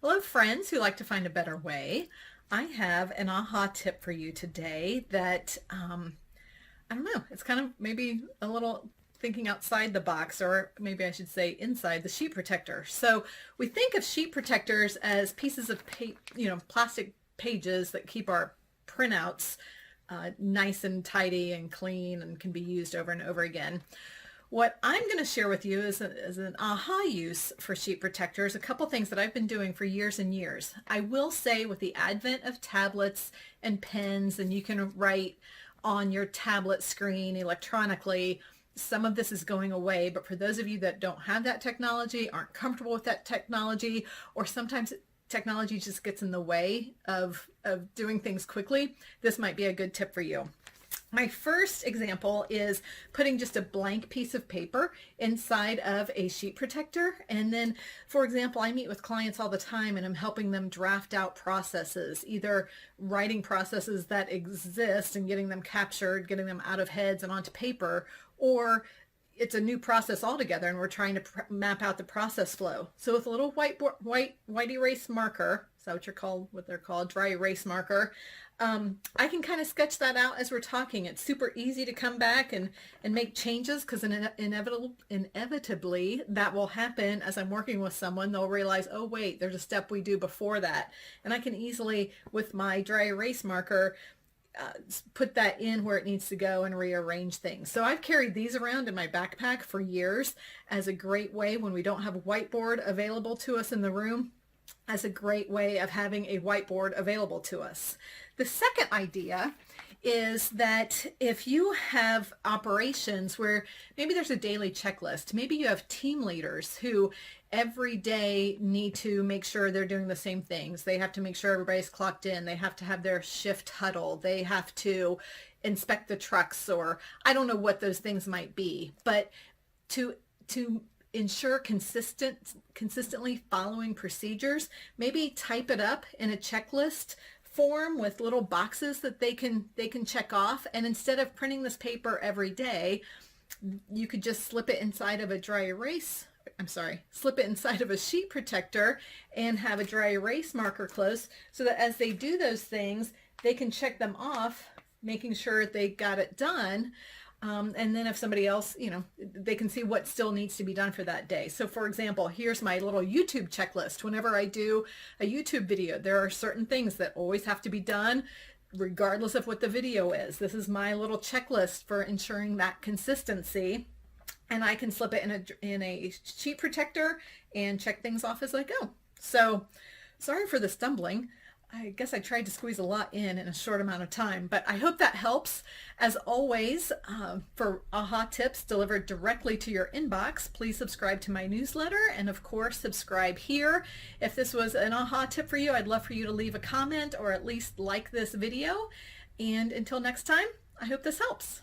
Hello, friends who like to find a better way. I have an aha tip for you today that, I don't know, it's kind of maybe a little thinking outside the box, or maybe I should say inside the sheet protector. So we think of sheet protectors as pieces of plastic pages that keep our printouts nice and tidy and clean and can be used over and over again. What I'm going to share with you is an aha use for sheet protectors, a couple things that I've been doing for years and years. I will say with the advent of tablets and pens, and you can write on your tablet screen electronically, some of this is going away, but for those of you that don't have that technology, aren't comfortable with that technology, or sometimes technology just gets in the way of doing things quickly, this might be a good tip for you. My first example is putting just a blank piece of paper inside of a sheet protector. And then, for example, I meet with clients all the time and I'm helping them draft out processes, either writing processes that exist and getting them captured, getting them out of heads and onto paper, or it's a new process altogether and we're trying to map out the process flow. So with a little white erase marker, is that what they're called, dry erase marker, I can kind of sketch that out as we're talking. It's super easy to come back and make changes, because inevitably that will happen as I'm working with someone. They'll realize, oh wait, there's a step we do before that. And I can easily, with my dry erase marker, put that in where it needs to go and rearrange things. So I've carried these around in my backpack for years as a great way when we don't have a whiteboard available to us in the room, as a great way of having a whiteboard available to us. The second idea is that if you have operations where maybe there's a daily checklist, maybe you have team leaders who every day need to make sure they're doing the same things. They have to make sure everybody's clocked in. They have to have their shift huddle. They have to inspect the trucks, or I don't know what those things might be, but to ensure consistently following procedures, maybe type it up in a checklist form with little boxes that they can check off. And instead of printing this paper every day, you could just slip it inside of a sheet protector and have a dry erase marker close, so that as they do those things, they can check them off, making sure they got it done. And then if somebody else, they can see what still needs to be done for that day. So for example, here's my little YouTube checklist. Whenever I do a YouTube video, there are certain things that always have to be done regardless of what the video is. This is my little checklist for ensuring that consistency. And I can slip it in a sheet protector and check things off as I go. So sorry for the stumbling. I guess I tried to squeeze a lot in a short amount of time, but I hope that helps. As always, for aha tips delivered directly to your inbox, please subscribe to my newsletter, and of course subscribe here. If this was an aha tip for you, I'd love for you to leave a comment or at least like this video. And until next time, I hope this helps.